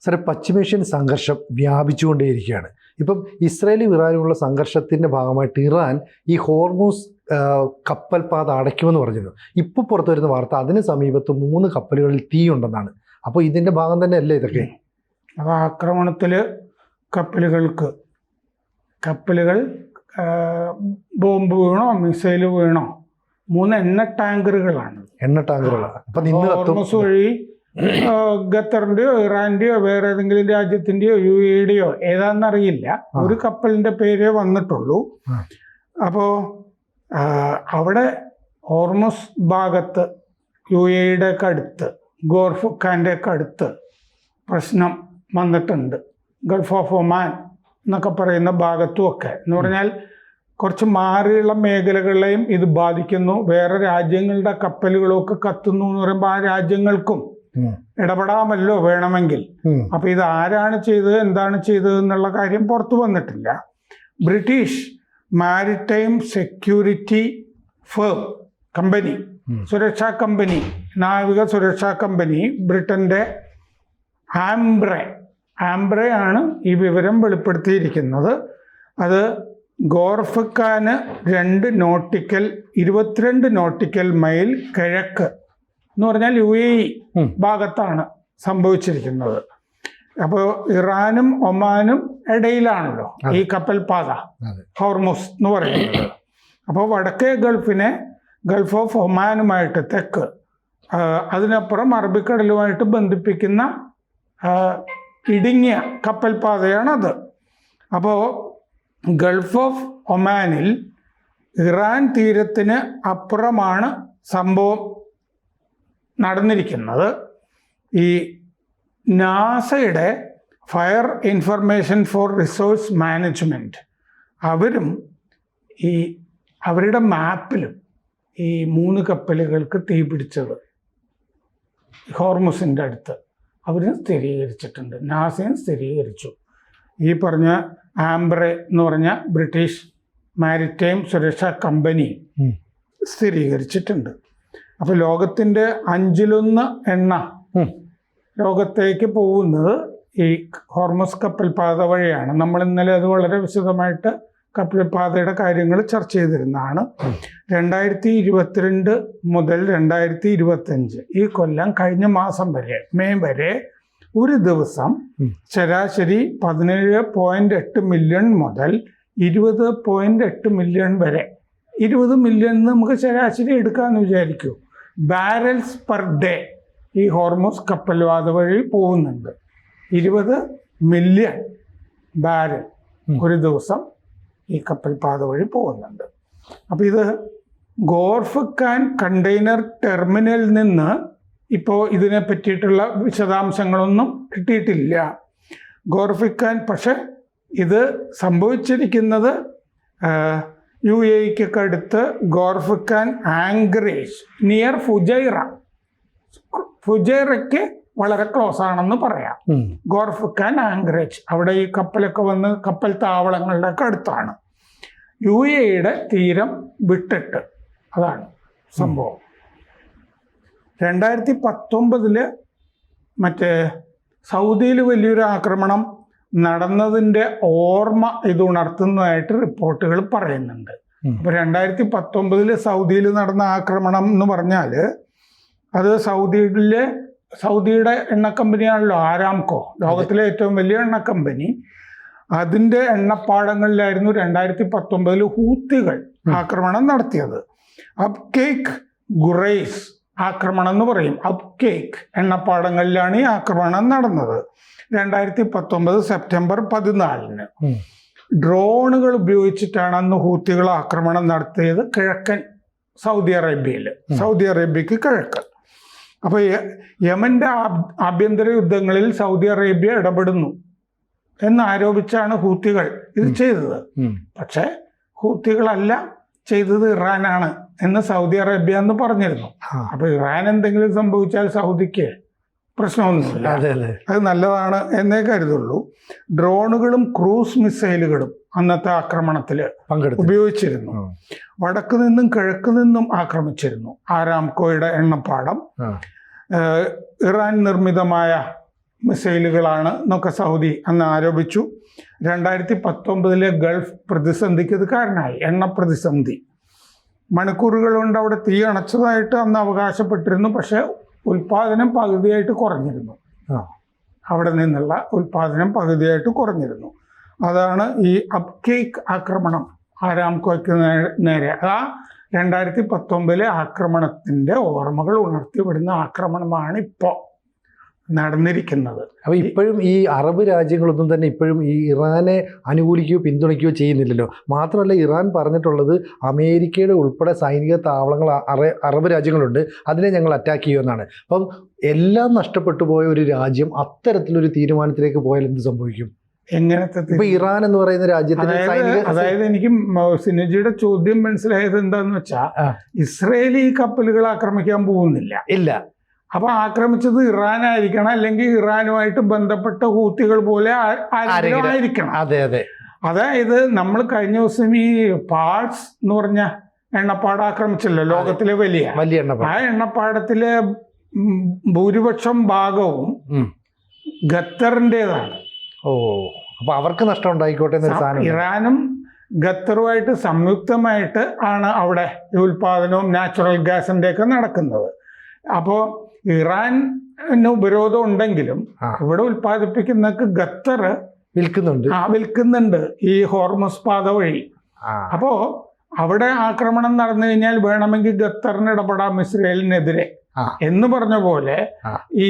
സാറേ, പശ്ചിമേഷ്യൻ സംഘർഷം വ്യാപിച്ചുകൊണ്ടേയിരിക്കുകയാണ്. ഇപ്പം ഇസ്രായേലും ഇറാനുമുള്ള സംഘർഷത്തിൻ്റെ ഭാഗമായിട്ട് ഇറാൻ ഈ ഹോർമൂസ് കപ്പൽ പാത അടയ്ക്കുമെന്ന് പറഞ്ഞിരുന്നു. ഇപ്പോൾ പുറത്തു വരുന്ന വാർത്ത അതിന് സമീപത്ത് 3 കപ്പലുകളിൽ തീ ഉണ്ടെന്നാണ്. അപ്പോൾ ഇതിൻ്റെ ഭാഗം തന്നെ അല്ലേ ഇതൊക്കെ? അപ്പോൾ ആക്രമണത്തിൽ കപ്പലുകൾ ബോംബ് വീണോ മിസൈൽ വീണോ 3 എണ്ണ ടാങ്കറുകളാണ്. അപ്പം ഹോർമസ് വഴി ഖത്തറിന്റെയോ ഇറാന്റെയോ വേറെ ഏതെങ്കിലും രാജ്യത്തിന്റെയോ UAEയുടെയോ ഏതാണെന്നറിയില്ല, ഒരു കപ്പലിന്റെ പേരേ വന്നിട്ടുള്ളൂ. അപ്പോ അവിടെ ഹോർമസ് ഭാഗത്ത് UAEയുടെ ഒക്കെ അടുത്ത് ഗോർഫുഖാന്റെ ഒക്കെ അടുത്ത് പ്രശ്നം വന്നിട്ടുണ്ട്. ഗൾഫ് ഓഫ് ഒമാൻ എന്നൊക്കെ പറയുന്ന ഭാഗത്തും ഒക്കെ എന്ന് പറഞ്ഞാൽ കുറച്ച് മാറിയുള്ള മേഖലകളെയും ഇത് ബാധിക്കുന്നു. വേറെ രാജ്യങ്ങളുടെ കപ്പലുകളൊക്കെ കത്തുന്നു എന്ന് പറയുമ്പോൾ ആ രാജ്യങ്ങൾക്കും ഇടപെടാമല്ലോ വേണമെങ്കിൽ. അപ്പൊ ഇത് ആരാണ് ചെയ്തത്, എന്താണ് ചെയ്തത് എന്നുള്ള കാര്യം പുറത്തു വന്നിട്ടില്ല. British maritime security firm company, സുരക്ഷാ കമ്പനി, നാവിക സുരക്ഷാ കമ്പനി, ബ്രിട്ടന്റെ ആംബ്രെ ആണ് ഈ വിവരം വെളിപ്പെടുത്തിയിരിക്കുന്നത്. അത് ഗോർഫുഖാന് 22 നോട്ടിക്കൽ മൈൽ കിഴക്ക് എന്ന് പറഞ്ഞാൽ UAE ഭാഗത്താണ് സംഭവിച്ചിരിക്കുന്നത്. അപ്പോൾ ഇറാനും ഒമാനും ഇടയിലാണല്ലോ ഈ കപ്പൽ പാത ഹോർമുസ് എന്ന് പറയുന്നത്. അപ്പോൾ വടക്കേ ഗൾഫിനെ ഗൾഫ് ഓഫ് ഒമാനുമായിട്ട് തെക്ക്, അതിനപ്പുറം അറബിക്കടലുമായിട്ട് ബന്ധിപ്പിക്കുന്ന ഇടുങ്ങിയ കപ്പൽ പാതയാണത്. അപ്പോൾ ഗൾഫ് ഓഫ് ഒമാനിൽ ഇറാൻ തീരത്തിന് അപ്പുറമാണ് സംഭവം നടന്നിരിക്കുന്നത്. ഈ നാസയുടെ fire information for resource management അവരും ഈ അവരുടെ മാപ്പിലും ഈ 3 കപ്പലുകൾക്ക് തീ പിടിച്ചത് ഹോർമുസിൻ്റെ അടുത്ത് അവരും സ്ഥിരീകരിച്ചിട്ടുണ്ട്. നാസയും സ്ഥിരീകരിച്ചു. ഈ പറഞ്ഞ ആംബ്രെ എന്ന് പറഞ്ഞ ബ്രിട്ടീഷ് മാരിടൈം സുരക്ഷാ കമ്പനി സ്ഥിരീകരിച്ചിട്ടുണ്ട്. അപ്പോൾ ലോകത്തിൻ്റെ 1/5 എണ്ണ ലോകത്തേക്ക് പോകുന്നത് ഈ ഹോർമസ് കപ്പൽ പാത വഴിയാണ്. നമ്മൾ ഇന്നലെ അത് വളരെ വിശദമായിട്ട് കപ്പൽ പാതയുടെ കാര്യങ്ങൾ ചർച്ച ചെയ്തിരുന്നതാണ്. 2022 മുതൽ 2025 ഈ കൊല്ലം കഴിഞ്ഞ മാസം വരെ മെയ് വരെ ഒരു ദിവസം ശരാശരി 17.8 മില്യൺ മുതൽ 20.8 മില്യൺ വരെ, 20 മില്യൺ നമുക്ക് ശരാശരി എടുക്കാമെന്ന് വിചാരിക്കൂ, ബാരൽസ് പെർ ഡേ ഈ ഹോർമസ് കപ്പൽപാത വഴി പോകുന്നുണ്ട്. 20 മില്യൺ ബാരൽ ഒരു ദിവസം ഈ കപ്പൽപാത വഴി പോകുന്നുണ്ട്. അപ്പോൾ ഇത് ഗോർഫുഖാൻ കണ്ടെയ്നർ ടെർമിനലിൽ നിന്ന് ഇപ്പോൾ ഇതിനെ പറ്റിയിട്ടുള്ള വിശദാംശങ്ങളൊന്നും കിട്ടിയിട്ടില്ല. ഗോർഫുഖാൻ പക്ഷെ ഇത് സംഭവിച്ചിരിക്കുന്നത് UAEക്കൊക്കെ അടുത്ത് ഗോർഫുഖാൻ ആങ്കറേജ് നിയർ ഫുജൈറയ്ക്ക് വളരെ ക്ലോസ് ആണെന്ന് പറയാം. ഗോർഫുഖാൻ ആങ്കറേജ് അവിടെ ഈ കപ്പലൊക്കെ വന്ന് കപ്പൽ താവളങ്ങളുടെ ഒക്കെ അടുത്താണ്. UAEയുടെ തീരം വിട്ടിട്ട് അതാണ് സംഭവം. 2019 മറ്റേ സൗദിയിൽ വലിയൊരു ആക്രമണം നടന്നതിൻ്റെ ഓർമ്മ ഇത് ഉണർത്തുന്നതായിട്ട് റിപ്പോർട്ടുകൾ പറയുന്നുണ്ട്. അപ്പോൾ 2019 സൗദിയിൽ നടന്ന ആക്രമണം എന്ന് പറഞ്ഞാൽ അത് സൗദിയുടെ എണ്ണ കമ്പനിയാണല്ലോ ആരാംകോ, ലോകത്തിലെ ഏറ്റവും വലിയ എണ്ണ കമ്പനി. അതിൻ്റെ എണ്ണപ്പാടങ്ങളിലായിരുന്നു 2019 ഹൂത്തികൾ ആക്രമണം നടത്തിയത്. അബ്കേക്ക് ഗുറൈസ് ആക്രമണം എന്ന് പറയും. അബ്കേക്ക് എണ്ണപ്പാടങ്ങളിലാണ് ഈ ആക്രമണം നടന്നത് 2019 സെപ്റ്റംബർ 14. ഡ്രോണുകൾ ഉപയോഗിച്ചിട്ടാണ് അന്ന് ഹൂത്തികൾ ആക്രമണം നടത്തിയത് കിഴക്കൻ സൗദി അറേബ്യക്ക് കിഴക്ക്. അപ്പോൾ യമന്റെ ആഭ്യന്തര യുദ്ധങ്ങളിൽ സൗദി അറേബ്യ ഇടപെടുന്നു എന്നാരോപിച്ചാണ് ഹൂത്തികൾ ഇത് ചെയ്തത്. പക്ഷെ ഹൂത്തികളല്ല ചെയ്തത്, ഇറാനാണ് എന്ന് സൗദി അറേബ്യ എന്ന് പറഞ്ഞിരുന്നു. അപ്പൊ ഇറാൻ എന്തെങ്കിലും സംഭവിച്ചാൽ സൗദിക്ക് പ്രശ്നമൊന്നുമില്ല, അത് നല്ലതാണ് എന്നേ കരുതുള്ളൂ. ഡ്രോണുകളും ക്രൂസ് മിസൈലുകളും അന്നത്തെ ആക്രമണത്തിൽ ഉപയോഗിച്ചിരുന്നു. വടക്കു നിന്നും കിഴക്ക് നിന്നും ആക്രമിച്ചിരുന്നു. ആരാംകോയുടെ എണ്ണപ്പാടം, ഇറാൻ നിർമ്മിതമായ മിസൈലുകളാണ് എന്നൊക്കെ സൗദി അന്ന് ആരോപിച്ചു. 2019 ഗൾഫ് പ്രതിസന്ധിക്ക് ഇത് കാരണമായി. എണ്ണ പ്രതിസന്ധി. മണിക്കൂറുകൾ കൊണ്ട് അവിടെ തീ അണച്ചതായിട്ട് അന്ന് അവകാശപ്പെട്ടിരുന്നു. പക്ഷേ ഉൽപാദനം പകുതിയായിട്ട് കുറഞ്ഞിരുന്നു. അവിടെ നിന്നുള്ള ഉൽപാദനം പകുതിയായിട്ട് കുറഞ്ഞിരുന്നു. അതാണ് ഈ അബ്കേക്ക് ആക്രമണം ആരാംകോയ്ക്ക് നേരെ. ആ 2019 ആക്രമണത്തിൻ്റെ ഓർമ്മകൾ ഉണർത്തിവിടുന്ന ആക്രമണമാണ് ഇപ്പോൾ നടന്നിരിക്കുന്നത്. അപ്പോൾ ഇപ്പോഴും ഈ അറബ് രാജ്യങ്ങളൊന്നും തന്നെ ഇപ്പോഴും ഈ ഇറാനെ അനുകൂലിക്കുകയോ പിന്തുണയ്ക്കുകയോ ചെയ്യുന്നില്ലല്ലോ. മാത്രമല്ല ഇറാൻ പറഞ്ഞിട്ടുള്ളത് അമേരിക്കയുടെ ഉൾപ്പെടെ സൈനിക താവളങ്ങൾ അറബ് രാജ്യങ്ങളുണ്ട്, അതിനെ ഞങ്ങൾ അറ്റാക്ക് ചെയ്യുമെന്നാണ്. അപ്പം എല്ലാം നഷ്ടപ്പെട്ടു പോയ ഒരു രാജ്യം അത്തരത്തിലൊരു തീരുമാനത്തിലേക്ക് പോയാൽ എന്ത് സംഭവിക്കും? എങ്ങനത്തെ ഇപ്പൊ ഇറാൻ എന്ന് പറയുന്ന രാജ്യത്തിന് അതായത് എനിക്ക് സിനജിയുടെ ചോദ്യം മനസ്സിലായത് എന്താന്ന് വെച്ചാൽ ഇസ്രയേലി കപ്പലുകൾ ആക്രമിക്കാൻ പോകുന്നില്ല. ഇല്ല. അപ്പൊ ആക്രമിച്ചത് ഇറാനായിരിക്കണം, അല്ലെങ്കിൽ ഇറാനുമായിട്ട് ബന്ധപ്പെട്ട ഹൂത്തികൾ പോലെ ആയിരിക്കണം. അതെ അതെ. അതായത് നമ്മൾ കഴിഞ്ഞ ദിവസം ഈ പാഡ്സ് എന്ന് പറഞ്ഞ എണ്ണപ്പാടം ആക്രമിച്ചല്ലോ, ലോകത്തിലെ വലിയ എണ്ണപ്പാടം. ആ എണ്ണപ്പാടത്തിലെ ഭൂരിപക്ഷം ഭാഗവും ഖത്തറിൻ്റെതാണ്. ഓ, അപ്പൊ അവർക്ക് നഷ്ടം ഉണ്ടായിക്കോട്ടെ. ഇറാനും ഖത്തറുമായിട്ട് സംയുക്തമായിട്ട് ആണ് അവിടെ ഉൽപാദനവും നാച്ചുറൽ ഗ്യാസിന്റെ ഒക്കെ നടക്കുന്നത്. അപ്പോൾ ഇറാന് ഉപരോധം ഉണ്ടെങ്കിലും ഇവിടെ ഉൽപ്പാദിപ്പിക്കുന്നതൊക്കെ ഖത്തർ വിൽക്കുന്നുണ്ട് ഈ ഹോർമസ് പാത വഴി. അപ്പോ അവിടെ ആക്രമണം നടന്നു കഴിഞ്ഞാൽ വേണമെങ്കിൽ ഖത്തറിന് ഇടപെടാം ഇസ്രയേലിനെതിരെ എന്ന് പറഞ്ഞ പോലെ ഈ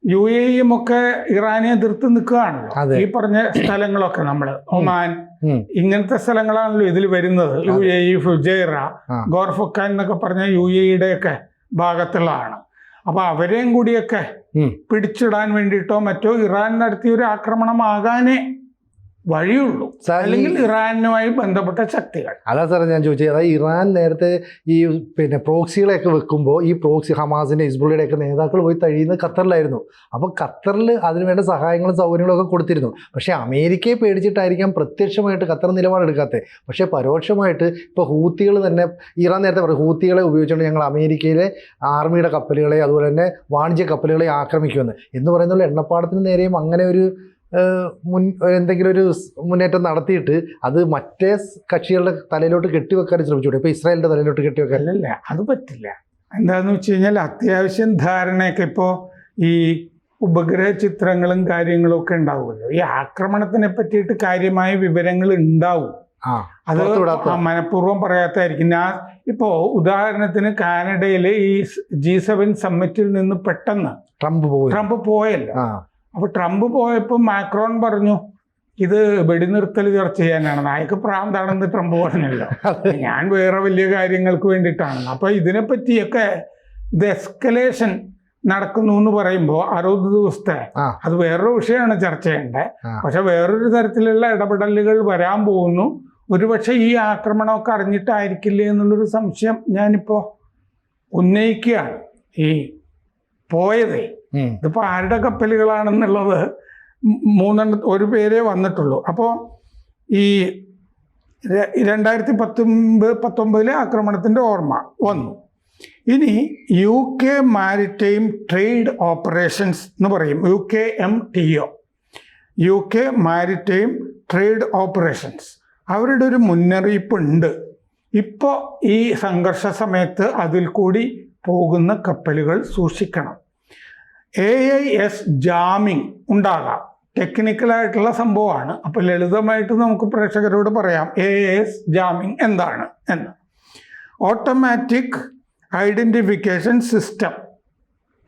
UAE ഒക്കെ ഇറാനെ എതിർത്ത് നിൽക്കുകയാണല്ലോ. ഈ പറഞ്ഞ സ്ഥലങ്ങളൊക്കെ നമ്മള് ഒമാൻ ഇങ്ങനത്തെ സ്ഥലങ്ങളാണല്ലോ ഇതിൽ വരുന്നത്. UAE, ഫുജൈറ, ഗോർഫക്കാൻ എന്നൊക്കെ പറഞ്ഞ UAE ഒക്കെ ഭാഗത്തുള്ളതാണ്. അപ്പൊ അവരെയും കൂടിയൊക്കെ പിടിച്ചിടാൻ വേണ്ടിയിട്ടോ മറ്റോ ഇറാൻ നടത്തിയ ഒരു ആക്രമണമാകാനേ വഴിയുള്ളൂ, അല്ലെങ്കിൽ ഇറാനുമായി ബന്ധപ്പെട്ട ശക്തികൾ. അതാ സാറേ ഞാൻ ചോദിച്ചത്. അതായത് ഇറാൻ നേരത്തെ ഈ പ്രോക്സികളെയൊക്കെ വെക്കുമ്പോൾ ഈ പ്രോക്സി ഹമാസിൻ്റെ ഹിസ്ബുള്ളയുടെ ഒക്കെ നേതാക്കൾ പോയി തഴിയുന്നത് ഖത്തറിലായിരുന്നു. അപ്പോൾ ഖത്തറിൽ അതിനുവേണ്ട സഹായങ്ങളും സൗകര്യങ്ങളും ഒക്കെ കൊടുത്തിരുന്നു. പക്ഷേ അമേരിക്കയെ പേടിച്ചിട്ടായിരിക്കാം പ്രത്യക്ഷമായിട്ട് ഖത്തർ നിലപാടെടുക്കാത്തത്. പക്ഷേ പരോക്ഷമായിട്ട് ഇപ്പോൾ ഹൂത്തികൾ തന്നെ, ഇറാൻ നേരത്തെ പറയും ഹൂത്തികളെ ഉപയോഗിച്ചുകൊണ്ട് ഞങ്ങൾ അമേരിക്കയിലെ ആർമിയുടെ കപ്പലുകളെ അതുപോലെ തന്നെ വാണിജ്യ കപ്പലുകളെ ആക്രമിക്കുമെന്ന് എന്ന് പറയുന്ന എണ്ണപ്പാടത്തിന് നേരെയും അങ്ങനെ ഒരു എന്തെങ്കിലും ഒരു മുന്നേറ്റം നടത്തിയിട്ട് അത് മറ്റേ കക്ഷികളുടെ തലയിലോട്ട് കെട്ടിവെക്കാൻ ശ്രമിച്ചൂടെ? ഇപ്പോൾ ഇസ്രായേലിൻ്റെ തലയിലോട്ട് കെട്ടിവെക്കാൻ? അല്ല, അത് പറ്റില്ല. എന്താണെന്ന് വെച്ച് കഴിഞ്ഞാൽ അത്യാവശ്യം ധാരണയൊക്കെ ഇപ്പോൾ ഈ ഉപഗ്രഹ ചിത്രങ്ങളും കാര്യങ്ങളും ഒക്കെ ഉണ്ടാവുമല്ലോ. ഈ ആക്രമണത്തിനെ പറ്റിയിട്ട് കാര്യമായ വിവരങ്ങൾ ഉണ്ടാവും. അത് മനഃപൂർവ്വം പറയാത്തായിരിക്കും. ഞാൻ ഇപ്പോൾ ഉദാഹരണത്തിന് കാനഡയിലെ ഈ G7 സമ്മിറ്റിൽ നിന്ന് പെട്ടെന്ന് ട്രംപ് പോയല്ലോ. അപ്പൊ ട്രംപ് പോയപ്പോൾ മാക്രോൺ പറഞ്ഞു ഇത് വെടിനിർത്തൽ ചർച്ച ചെയ്യാനാണ്. അയാൾക്ക് പ്രാന്താണെന്ന് ട്രംപ് പറഞ്ഞല്ലോ. ഞാൻ വേറെ വലിയ കാര്യങ്ങൾക്ക് വേണ്ടിയിട്ടാണ്. അപ്പൊ ഇതിനെപ്പറ്റിയൊക്കെ ഇത് എസ്കലേഷൻ നടക്കുന്നു എന്ന് പറയുമ്പോൾ 60 ദിവസത്തെ അത് വേറൊരു വിഷയമാണ് ചർച്ച ചെയ്യേണ്ടത്. പക്ഷെ വേറൊരു തരത്തിലുള്ള ഇടപെടലുകൾ വരാൻ പോകുന്നു. ഒരുപക്ഷെ ഈ ആക്രമണമൊക്കെ അറിഞ്ഞിട്ടായിരിക്കില്ലേ എന്നുള്ളൊരു സംശയം ഞാനിപ്പോ ഉന്നയിക്കുകയാണ്. ഈ പോയതേ ഇതിപ്പോ ആരുടെ കപ്പലുകളാണെന്നുള്ളത് ഒരു പേരേ വന്നിട്ടുള്ളൂ. അപ്പോൾ ഈ 2019 ആക്രമണത്തിന്റെ ഓർമ്മ വന്നു. ഇനി UK മാരിടൈം ട്രേഡ് ഓപ്പറേഷൻസ് എന്ന് പറയും, UKMTO, UK maritime trade operations. അവരുടെ ഒരു മുന്നറിയിപ്പുണ്ട്. ഇപ്പോൾ ഈ സംഘർഷ സമയത്ത് അതിൽ കൂടി പോകുന്ന കപ്പലുകൾ സൂക്ഷിക്കണം. AIS ജാമിങ് ഉണ്ടാകാം. ടെക്നിക്കലായിട്ടുള്ള സംഭവമാണ്. അപ്പോൾ ലളിതമായിട്ട് നമുക്ക് പ്രേക്ഷകരോട് പറയാം AIS ജാമിങ് എന്താണ് എന്ന്. ഓട്ടോമാറ്റിക് ഐഡൻറ്റിഫിക്കേഷൻ സിസ്റ്റം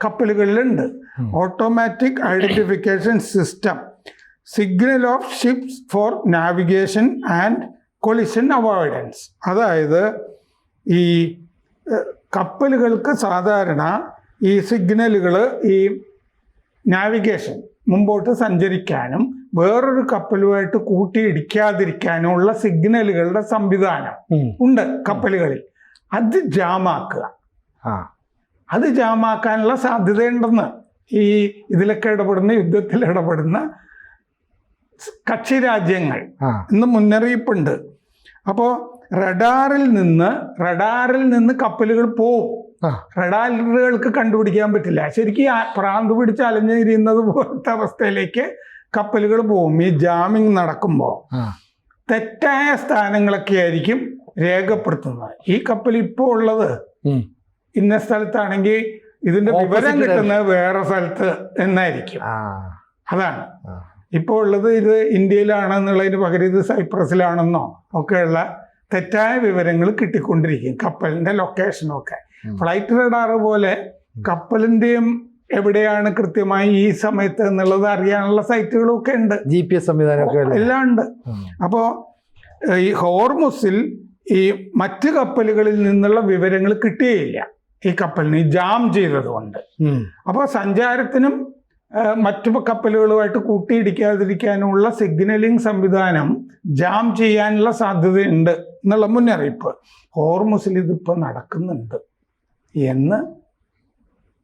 കപ്പലുകളിലുണ്ട്. Automatic identification system, signal of ships for navigation and collision avoidance. അതായത് ഈ കപ്പലുകൾക്ക് സാധാരണ ഈ സിഗ്നലുകൾ ഈ നാവിഗേഷൻ മുമ്പോട്ട് സഞ്ചരിക്കാനും വേറൊരു കപ്പലുമായിട്ട് കൂട്ടിയിടിക്കാതിരിക്കാനും ഉള്ള സിഗ്നലുകളുടെ സംവിധാനം ഉണ്ട് കപ്പലുകളിൽ. അത് ജാമാക്കുക. അത് ജാമാക്കാനുള്ള സാധ്യതയുണ്ടെന്ന് ഈ ഇതിലൊക്കെ ഇടപെടുന്ന, യുദ്ധത്തിൽ ഇടപെടുന്ന കക്ഷി രാജ്യങ്ങൾ ഇന്ന് മുന്നറിയിപ്പുണ്ട്. അപ്പോൾ റഡാറിൽ നിന്ന് കപ്പലുകൾ പോവും. റഡാറുകൾക്ക് കണ്ടുപിടിക്കാൻ പറ്റില്ല. ശരിക്കും പ്രാന്ത് പിടിച്ച് അലഞ്ഞിരിയുന്നത് പോലത്തെ അവസ്ഥയിലേക്ക് കപ്പലുകൾ പോകും. ഈ ജാമിങ് നടക്കുമ്പോൾ തെറ്റായ സ്ഥാനങ്ങളൊക്കെ ആയിരിക്കും രേഖപ്പെടുത്തുന്നത്. ഈ കപ്പൽ ഇപ്പോൾ ഉള്ളത് ഇന്ന സ്ഥലത്താണെങ്കിൽ ഇതിന്റെ വിവരം കിട്ടുന്നത് വേറെ സ്ഥലത്ത് എന്നായിരിക്കും. അതാണ് ഇപ്പോൾ ഉള്ളത്. ഇത് ഇന്ത്യയിലാണെന്നുള്ളതിന് പകരം ഇത് സൈപ്രസിലാണെന്നോ ഒക്കെയുള്ള തെറ്റായ വിവരങ്ങൾ കിട്ടിക്കൊണ്ടിരിക്കും, കപ്പലിന്റെ ലൊക്കേഷനൊക്കെ. ഫ്ലൈറ്റ് റഡാർ പോലെ കപ്പലിന്റെയും എവിടെയാണ് കൃത്യമായി ഈ സമയത്ത് എന്നുള്ളത് അറിയാനുള്ള സൈറ്റുകളൊക്കെ ഉണ്ട്, GPS സംവിധാനമൊക്കെ എല്ലാം ഉണ്ട്. അപ്പോൾ ഈ ഹോർമുസിൽ ഈ മറ്റ് കപ്പലുകളിൽ നിന്നുള്ള വിവരങ്ങൾ കിട്ടുകയില്ല ഈ കപ്പലിന്, ജാം ചെയ്തതുകൊണ്ട്. അപ്പോൾ സഞ്ചാരത്തിനും മറ്റു കപ്പലുകളുമായിട്ട് കൂട്ടിയിടിക്കാതിരിക്കാനുള്ള സിഗ്നലിംഗ് സംവിധാനം ജാം ചെയ്യാനുള്ള സാധ്യതയുണ്ട് എന്നുള്ള മുന്നറിയിപ്പ് ഹോർമുസിൽ ഇതിപ്പോൾ നടക്കുന്നുണ്ട് എന്ന്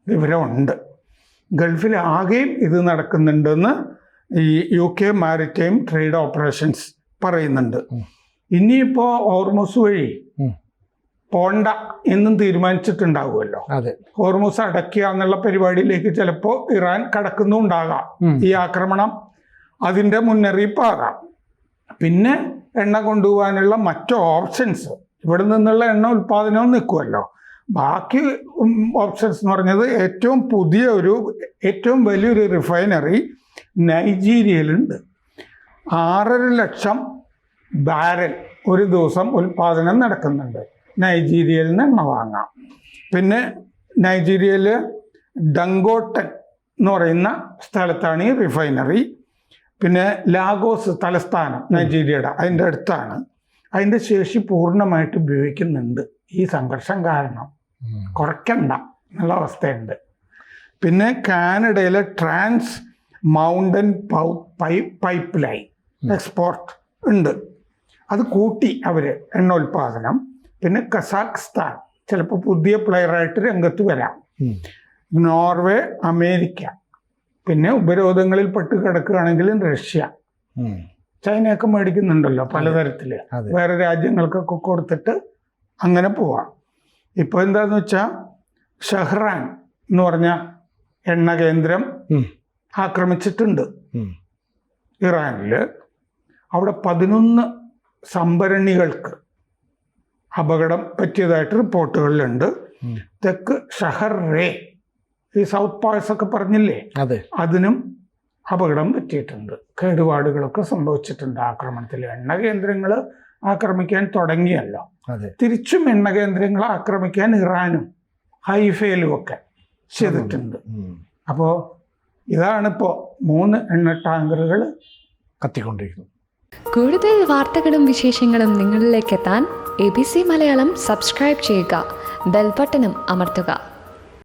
വിവരമുണ്ട്. ഗൾഫിൽ ആകെയും ഇത് നടക്കുന്നുണ്ടെന്ന് ഈ UK മാരിടൈം ട്രേഡ് ഓപ്പറേഷൻസ് പറയുന്നുണ്ട്. ഇനിയിപ്പോൾ ഹോർമുസ് വഴി പോണ്ട എന്നും തീരുമാനിച്ചിട്ടുണ്ടാവുമല്ലോ. ഹോർമുസ് അടയ്ക്കുക എന്നുള്ള പരിപാടിയിലേക്ക് ചിലപ്പോൾ ഇറാൻ കടക്കുന്നുണ്ടാകാം. ഈ ആക്രമണം അതിൻ്റെ മുന്നറിയിപ്പാകാം. പിന്നെ എണ്ണ കൊണ്ടുപോകാനുള്ള മറ്റു ഓപ്ഷൻസ്, ഇവിടെ നിന്നുള്ള എണ്ണ ഉൽപ്പാദനവും നിൽക്കുമല്ലോ. ബാക്കി ഓപ്ഷൻസ് എന്ന് പറഞ്ഞത് ഏറ്റവും വലിയൊരു റിഫൈനറി നൈജീരിയയിലുണ്ട്. 6.5 ലക്ഷം ബാരൽ ഒരു ദിവസം ഉൽപ്പാദനം നടക്കുന്നുണ്ട്. നൈജീരിയയിൽ നിന്ന് എണ്ണ വാങ്ങാം. പിന്നെ നൈജീരിയയിൽ ഡങ്കോട്ടൻ എന്ന് പറയുന്ന സ്ഥലത്താണ് ഈ റിഫൈനറി. പിന്നെ ലാഗോസ് തലസ്ഥാനം നൈജീരിയയുടെ, അതിൻ്റെ അടുത്താണ്. അതിൻ്റെ ശേഷി പൂർണ്ണമായിട്ട് ഉപയോഗിക്കുന്നുണ്ട്. ഈ സംഘർഷം കാരണം കുറയ്ക്കണ്ട എന്നുള്ള അവസ്ഥയുണ്ട്. പിന്നെ കാനഡയിലെ Trans Mountain pipeline export ഉണ്ട്, അത് കൂട്ടി അവർ എണ്ണ ഉൽപ്പാദനം. പിന്നെ കസാഖ്സ്ഥാൻ ചിലപ്പോൾ പുതിയ പ്ലെയറായിട്ട് രംഗത്ത് വരാം. നോർവേ, അമേരിക്ക, പിന്നെ ഉപരോധങ്ങളിൽ പെട്ട് കിടക്കുകയാണെങ്കിലും റഷ്യ, ചൈനയൊക്കെ മേടിക്കുന്നുണ്ടല്ലോ പലതരത്തിൽ, വേറെ രാജ്യങ്ങൾക്കൊക്കെ കൊടുത്തിട്ട് അങ്ങനെ പോവാം. ഇപ്പോൾ എന്താന്ന് വെച്ചാൽ ഷഹ്റാൻ എന്ന് പറഞ്ഞ എണ്ണ കേന്ദ്രം ആക്രമിച്ചിട്ടുണ്ട് ഇറാനിൽ. അവിടെ 11 സംഭരണികൾക്ക് അപകടം പറ്റിയതായിട്ട് റിപ്പോർട്ടുകളിലുണ്ട്. തെക്ക് ഷഹർ റേ, ഈ സൗത്ത് പാഴ്സ് ഒക്കെ പറഞ്ഞില്ലേ, അതിനും അപകടം പറ്റിയിട്ടുണ്ട്. കേടുപാടുകളൊക്കെ സംഭവിച്ചിട്ടുണ്ട് ആക്രമണത്തിൽ. എണ്ണ കേന്ദ്രങ്ങൾ ആക്രമിക്കാൻ തുടങ്ങിയല്ലോ. തിരിച്ചും എണ്ണ കേന്ദ്രങ്ങൾ ആക്രമിക്കാൻ ഇറാനും ഹൈഫയിലും ഒക്കെ ചെയ്തിട്ടുണ്ട്. അപ്പോൾ ഇതാണിപ്പോൾ 3 എണ്ണ ടാങ്കറുകൾ കത്തിക്കൊണ്ടിരിക്കുന്നു. കൂടുതൽ വാർത്തകളും വിശേഷങ്ങളും നിങ്ങളിലേക്ക് എത്താൻ ABC മലയാളം സബ്സ്ക്രൈബ് ചെയ്യുക, ബെൽ ബട്ടണും അമർത്തുക.